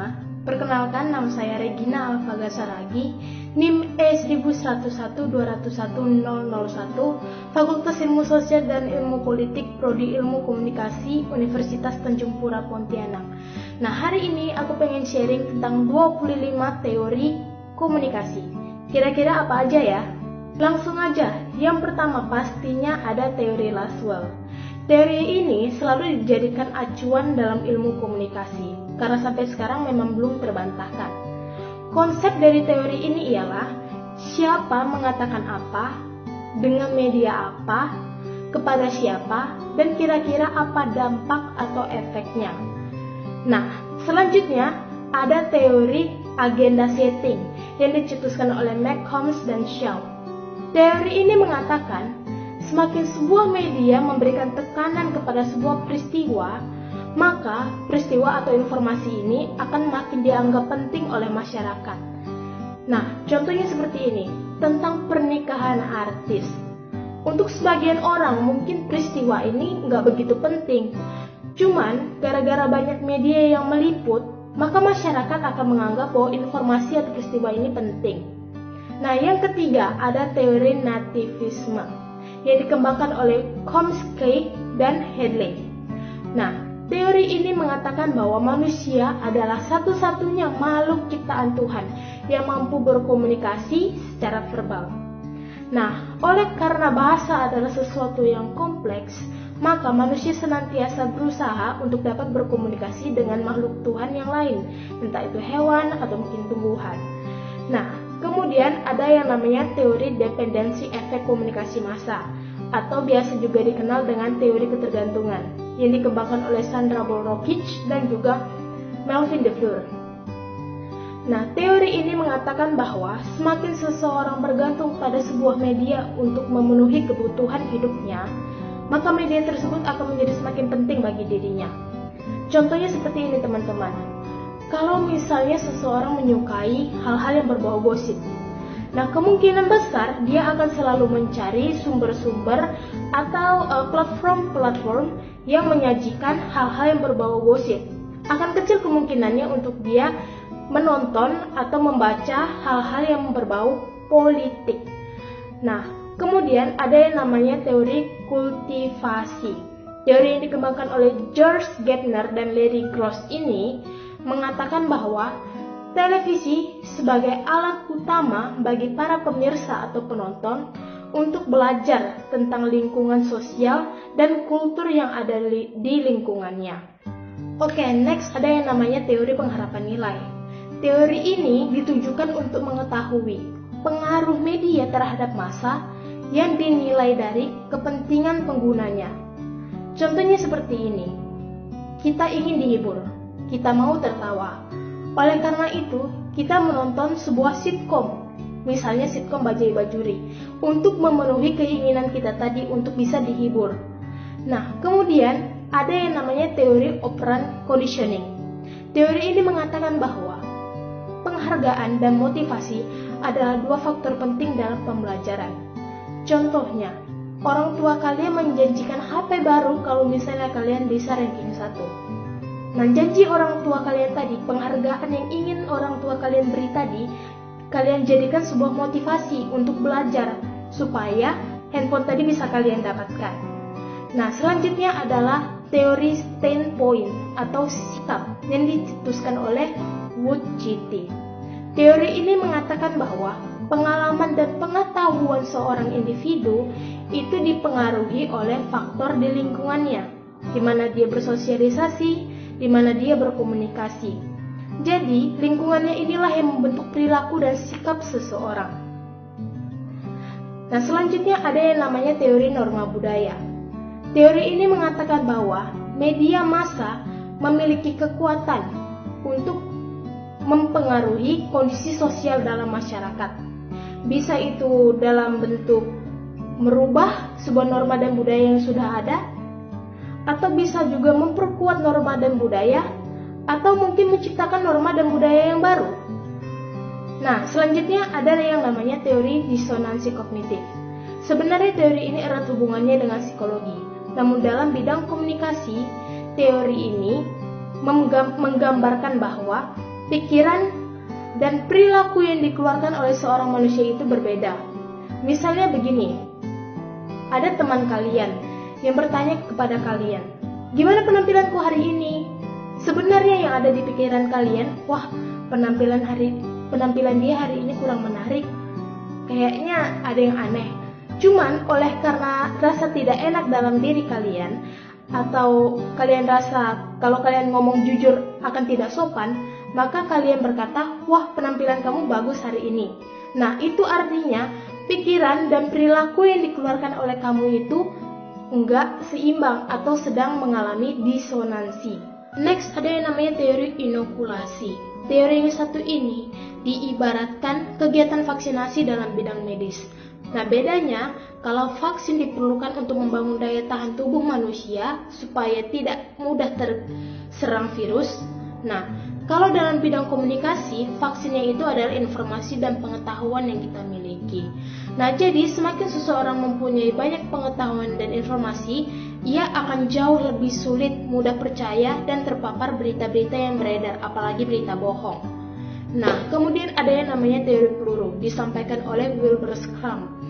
semua, perkenalkan nama saya Regina Alfaga Saragi, NIM E1112011001, Fakultas Ilmu Sosial dan Ilmu Politik, Prodi Ilmu Komunikasi, Universitas Tanjung Pura Pontianak. Nah, hari ini aku pengen sharing tentang 25 teori komunikasi. Kira-kira apa aja ya? Langsung aja, yang pertama pastinya ada teori Laswell. Teori ini selalu dijadikan acuan dalam ilmu komunikasi, karena sampai sekarang memang belum terbantahkan. Konsep dari teori ini ialah siapa mengatakan apa, dengan media apa, kepada siapa, dan kira-kira apa dampak atau efeknya. Nah, selanjutnya ada teori agenda setting yang dicetuskan oleh McCombs dan Shaw. Teori ini mengatakan semakin sebuah media memberikan tekanan kepada sebuah peristiwa, maka peristiwa atau informasi ini akan makin dianggap penting oleh masyarakat. Nah, contohnya seperti ini, tentang pernikahan artis. Untuk sebagian orang mungkin peristiwa ini nggak begitu penting, cuman gara-gara banyak media yang meliput, maka masyarakat akan menganggap bahwa informasi atau peristiwa ini penting. Nah, yang ketiga ada teori nativisme yang dikembangkan oleh Chomsky dan Hadley. Nah, teori ini mengatakan bahwa manusia adalah satu-satunya makhluk ciptaan Tuhan yang mampu berkomunikasi secara verbal. Nah, oleh karena bahasa adalah sesuatu yang kompleks, maka manusia senantiasa berusaha untuk dapat berkomunikasi dengan makhluk Tuhan yang lain, entah itu hewan atau mungkin tumbuhan. Nah, kemudian ada yang namanya teori dependensi efek komunikasi massa, atau biasa juga dikenal dengan teori ketergantungan, yang dikembangkan oleh Sandra Borovic dan juga Melvin DeFleur. Nah, teori ini mengatakan bahwa semakin seseorang bergantung pada sebuah media untuk memenuhi kebutuhan hidupnya, maka media tersebut akan menjadi semakin penting bagi dirinya. Contohnya seperti ini, teman-teman. Kalau misalnya seseorang menyukai hal-hal yang berbau gosip, nah kemungkinan besar dia akan selalu mencari sumber-sumber atau platform-platform yang menyajikan hal-hal yang berbau gosip. Akan kecil kemungkinannya untuk dia menonton atau membaca hal-hal yang berbau politik. Nah, kemudian ada yang namanya teori kultivasi. Teori yang dikembangkan oleh George Gardner dan Larry Gross ini mengatakan bahwa televisi sebagai alat utama bagi para pemirsa atau penonton untuk belajar tentang lingkungan sosial dan kultur yang ada di lingkungannya. Oke, next ada yang namanya teori pengharapan nilai. Teori ini ditujukan untuk mengetahui pengaruh media terhadap massa yang dinilai dari kepentingan penggunanya. Contohnya seperti ini. Kita ingin dihibur, kita mau tertawa. Oleh karena itu, kita menonton sebuah sitkom, misalnya sitkom Bajai Bajuri, untuk memenuhi keinginan kita tadi untuk bisa dihibur. Nah, kemudian ada yang namanya teori operant conditioning. Teori ini mengatakan bahwa penghargaan dan motivasi adalah dua faktor penting dalam pembelajaran. Contohnya, orang tua kalian menjanjikan HP baru kalau misalnya kalian bisa ranking 1. Nah, janji orang tua kalian tadi, penghargaan yang ingin orang tua kalian beri tadi, kalian jadikan sebuah motivasi untuk belajar supaya handphone tadi bisa kalian dapatkan. Nah, selanjutnya adalah teori standpoint atau sikap yang dicetuskan oleh Wood GT. Teori ini mengatakan bahwa pengalaman dan pengetahuan seorang individu itu dipengaruhi oleh faktor di lingkungannya, di mana dia bersosialisasi, di mana dia berkomunikasi. Jadi, lingkungannya inilah yang membentuk perilaku dan sikap seseorang. Nah, selanjutnya ada yang namanya teori norma budaya. Teori ini mengatakan bahwa media massa memiliki kekuatan untuk mempengaruhi kondisi sosial dalam masyarakat. Bisa itu dalam bentuk merubah sebuah norma dan budaya yang sudah ada, atau bisa juga memperkuat norma dan budaya, atau mungkin menciptakan norma dan budaya yang baru. Nah, selanjutnya ada yang namanya teori disonansi kognitif. Sebenarnya teori ini erat hubungannya dengan psikologi, namun dalam bidang komunikasi, teori ini menggambarkan bahwa pikiran dan perilaku yang dikeluarkan oleh seorang manusia itu berbeda. Misalnya begini, ada teman kalian yang bertanya kepada kalian, "Gimana penampilanku hari ini?" Sebenarnya yang ada di pikiran kalian, "Wah, penampilan dia hari ini kurang menarik. Kayaknya ada yang aneh." Cuman karena rasa tidak enak dalam diri kalian, atau kalian rasa kalau kalian ngomong jujur akan tidak sopan, maka kalian berkata, "Wah, penampilan kamu bagus hari ini." Nah, itu artinya pikiran dan perilaku yang dikeluarkan oleh kamu itu enggak seimbang atau sedang mengalami disonansi. Next, ada yang namanya teori inokulasi. Teori yang satu ini diibaratkan kegiatan vaksinasi dalam bidang medis. Nah, bedanya kalau vaksin diperlukan untuk membangun daya tahan tubuh manusia supaya tidak mudah terserang virus. Nah, kalau dalam bidang komunikasi, vaksinnya itu adalah informasi dan pengetahuan yang kita miliki. Nah, jadi semakin seseorang mempunyai banyak pengetahuan dan informasi, ia akan jauh lebih sulit mudah percaya dan terpapar berita-berita yang beredar, apalagi berita bohong. Nah, kemudian ada yang namanya teori peluru, disampaikan oleh Wilbur Schramm.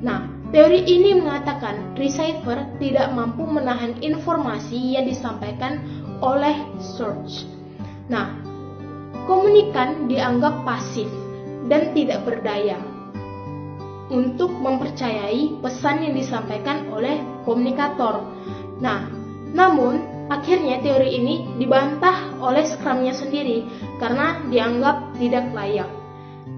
Nah, teori ini mengatakan receiver tidak mampu menahan informasi yang disampaikan oleh source. Nah, komunikan dianggap pasif dan tidak berdaya untuk mempercayai pesan yang disampaikan oleh komunikator. Nah, namun akhirnya teori ini dibantah oleh Schramm-nya sendiri karena dianggap tidak layak.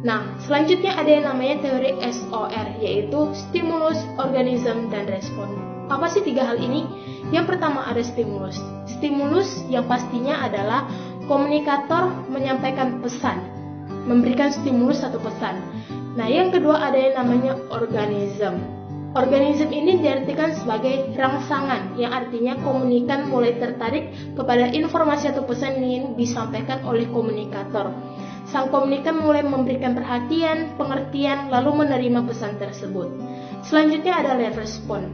Nah, selanjutnya ada yang namanya teori SOR, yaitu stimulus, organism, dan respon. Apa sih tiga hal ini? Yang pertama ada stimulus. Stimulus yang pastinya adalah komunikator menyampaikan pesan, memberikan stimulus atau pesan. Nah, yang kedua ada yang namanya organism. Organism ini diartikan sebagai rangsangan, yang artinya komunikan mulai tertarik kepada informasi atau pesan yang disampaikan oleh komunikator. Sang komunikan mulai memberikan perhatian, pengertian, lalu menerima pesan tersebut. Selanjutnya adalah respon.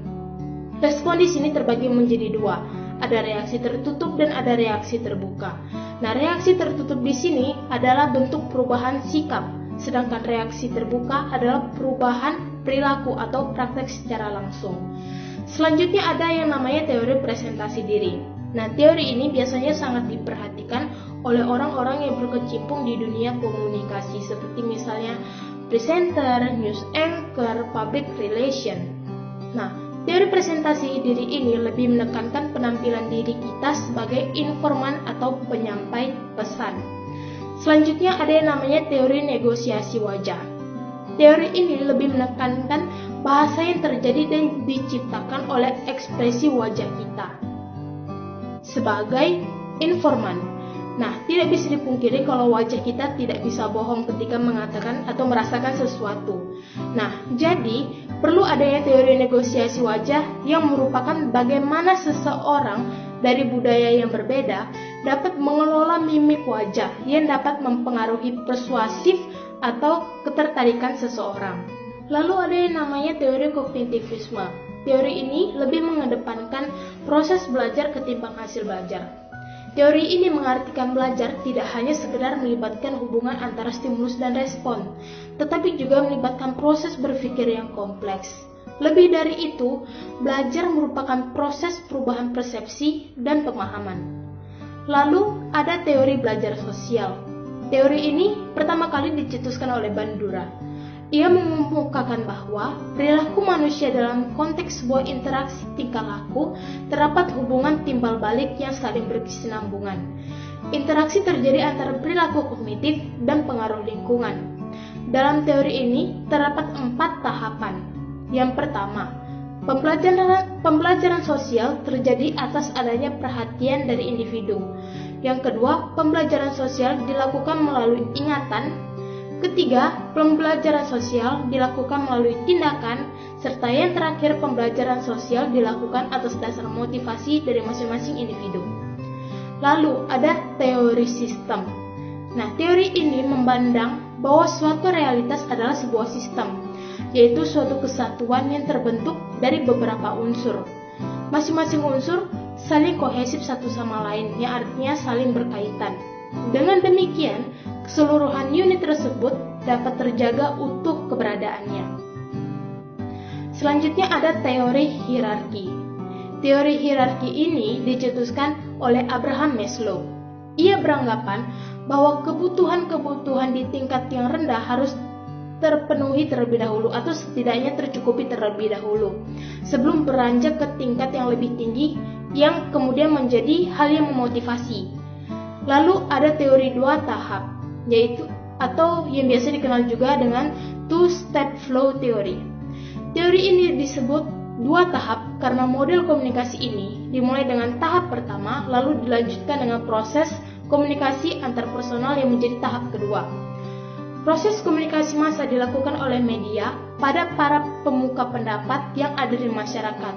Respon di sini terbagi menjadi dua. Ada reaksi tertutup dan ada reaksi terbuka. Nah, reaksi tertutup di sini adalah bentuk perubahan sikap, sedangkan reaksi terbuka adalah perubahan perilaku atau praktek secara langsung. Selanjutnya ada yang namanya teori presentasi diri. Nah, teori ini biasanya sangat diperhatikan oleh orang-orang yang berkecimpung di dunia komunikasi, seperti misalnya presenter, news anchor, public relation. Nah, teori presentasi diri ini lebih menekankan penampilan diri kita sebagai informan atau penyampai pesan. Selanjutnya ada yang namanya teori negosiasi wajah. Teori ini lebih menekankan bahasa yang terjadi dan diciptakan oleh ekspresi wajah kita sebagai informan. Nah, tidak bisa dipungkiri kalau wajah kita tidak bisa bohong ketika mengatakan atau merasakan sesuatu. Nah, jadi perlu adanya teori negosiasi wajah yang merupakan bagaimana seseorang dari budaya yang berbeda dapat mengelola mimik wajah yang dapat mempengaruhi persuasif atau ketertarikan seseorang. Lalu ada yang namanya teori kognitivisme. Teori ini lebih mengedepankan proses belajar ketimbang hasil belajar. Teori ini mengartikan belajar tidak hanya sekedar melibatkan hubungan antara stimulus dan respon, tetapi juga melibatkan proses berpikir yang kompleks. Lebih dari itu, belajar merupakan proses perubahan persepsi dan pemahaman. Lalu ada teori belajar sosial. Teori ini pertama kali dicetuskan oleh Bandura. Ia mengemukakan bahwa perilaku manusia dalam konteks sebuah interaksi tingkah laku terdapat hubungan timbal balik yang saling berkesinambungan. Interaksi terjadi antara perilaku kognitif dan pengaruh lingkungan. Dalam teori ini terdapat 4 tahapan. Yang pertama, pembelajaran sosial terjadi atas adanya perhatian dari individu. Yang kedua, pembelajaran sosial dilakukan melalui ingatan. Ketiga, pembelajaran sosial dilakukan melalui tindakan, serta yang terakhir, pembelajaran sosial dilakukan atas dasar motivasi dari masing-masing individu. Lalu, ada teori sistem. Nah, teori ini memandang bahwa suatu realitas adalah sebuah sistem, yaitu suatu kesatuan yang terbentuk dari beberapa unsur. Masing-masing unsur saling kohesif satu sama lain, yang artinya saling berkaitan. Dengan demikian, keseluruhan unit tersebut dapat terjaga utuh keberadaannya. Selanjutnya ada teori hierarki. Teori hierarki ini dicetuskan oleh Abraham Maslow. Ia beranggapan bahwa kebutuhan-kebutuhan di tingkat yang rendah harus terpenuhi terlebih dahulu atau setidaknya tercukupi terlebih dahulu sebelum beranjak ke tingkat yang lebih tinggi yang kemudian menjadi hal yang memotivasi. Lalu ada teori 2 tahap, yaitu atau yang biasa dikenal juga dengan two-step flow theory. Teori ini disebut 2 tahap karena model komunikasi ini dimulai dengan tahap pertama lalu dilanjutkan dengan proses komunikasi antarpersonal yang menjadi tahap kedua. Proses komunikasi massa dilakukan oleh media pada para pemuka pendapat yang ada di masyarakat.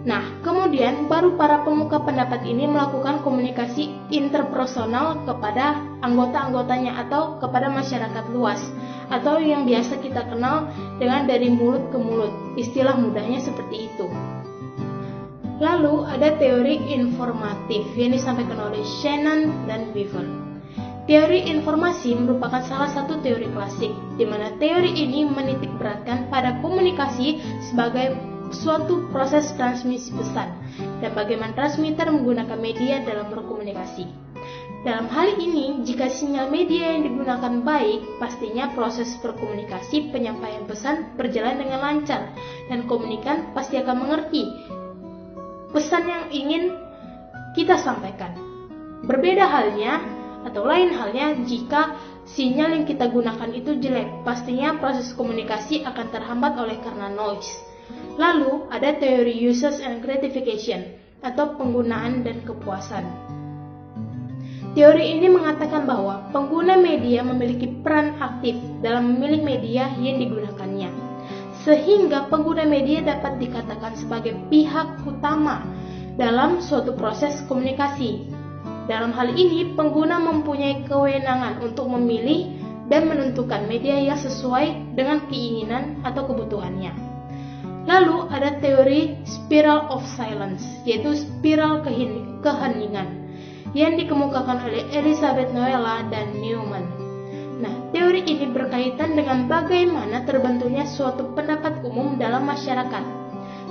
Nah, kemudian baru para pemuka pendapat ini melakukan komunikasi interpersonal kepada anggota-anggotanya atau kepada masyarakat luas, atau yang biasa kita kenal dengan dari mulut ke mulut. Istilah mudahnya seperti itu. Lalu ada teori informatif yang disampaikan oleh Shannon dan Weaver. Teori informasi merupakan salah satu teori klasik, di mana teori ini menitik beratkan pada komunikasi sebagai suatu proses transmisi pesan, dan bagaimana transmitter menggunakan media dalam berkomunikasi. Dalam hal ini, jika sinyal media yang digunakan baik, pastinya proses berkomunikasi penyampaian pesan berjalan dengan lancar, dan komunikan pasti akan mengerti pesan yang ingin kita sampaikan. Berbeda halnya, atau lain halnya jika sinyal yang kita gunakan itu jelek, pastinya proses komunikasi akan terhambat oleh karena noise. Lalu ada teori usage and gratification atau penggunaan dan kepuasan. Teori ini mengatakan bahwa pengguna media memiliki peran aktif dalam memilih media yang digunakannya, sehingga pengguna media dapat dikatakan sebagai pihak utama dalam suatu proses komunikasi. Dalam hal ini, pengguna mempunyai kewenangan untuk memilih dan menentukan media yang sesuai dengan keinginan atau kebutuhannya. Lalu ada teori spiral of silence, yaitu spiral keheningan, yang dikemukakan oleh Elizabeth Noella dan Newman. Nah, teori ini berkaitan dengan bagaimana terbentuknya suatu pendapat umum dalam masyarakat.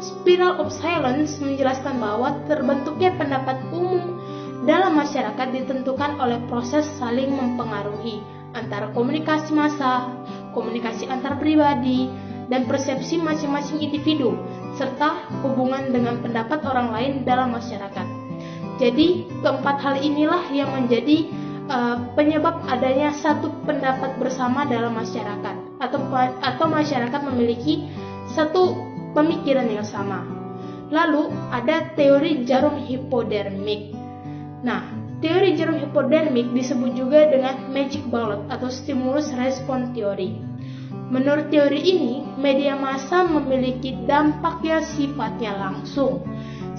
Spiral of silence menjelaskan bahwa terbentuknya pendapat umum dalam masyarakat ditentukan oleh proses saling mempengaruhi antara komunikasi massa, komunikasi antar pribadi, dan persepsi masing-masing individu, serta hubungan dengan pendapat orang lain dalam masyarakat. Jadi, keempat hal inilah yang menjadi penyebab adanya satu pendapat bersama dalam masyarakat, atau masyarakat memiliki satu pemikiran yang sama. Lalu, ada teori jarum hipodermik. Nah, teori jarum hipodermik disebut juga dengan magic bullet atau stimulus response theory. Menurut teori ini, media massa memiliki dampak yang sifatnya langsung,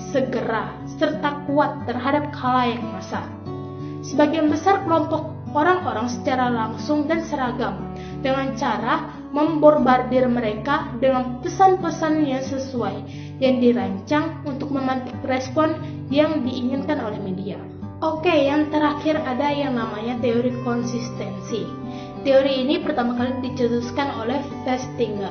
segera, serta kuat terhadap khalayak massa. Sebagian besar kelompok orang-orang secara langsung dan seragam dengan cara membombardir mereka dengan pesan-pesan yang sesuai yang dirancang untuk memantik respon yang diinginkan oleh media. Oke, yang terakhir ada yang namanya teori konsistensi. Teori ini pertama kali dicetuskan oleh Festinger.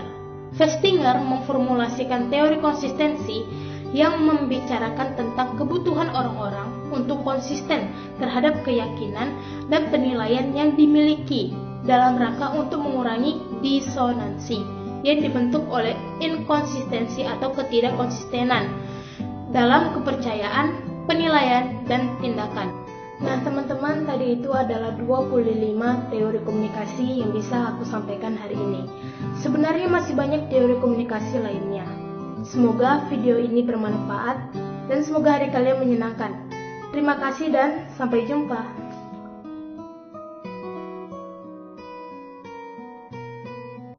Festinger memformulasikan teori konsistensi yang membicarakan tentang kebutuhan orang-orang untuk konsisten terhadap keyakinan dan penilaian yang dimiliki dalam rangka untuk mengurangi disonansi yang dibentuk oleh inkonsistensi atau ketidakkonsistenan dalam kepercayaan, penilaian, dan tindakan. Nah, teman-teman, tadi itu adalah 25 teori komunikasi yang bisa aku sampaikan hari ini. Sebenarnya masih banyak teori komunikasi lainnya. Semoga video ini bermanfaat dan semoga hari kalian menyenangkan. Terima kasih dan sampai jumpa.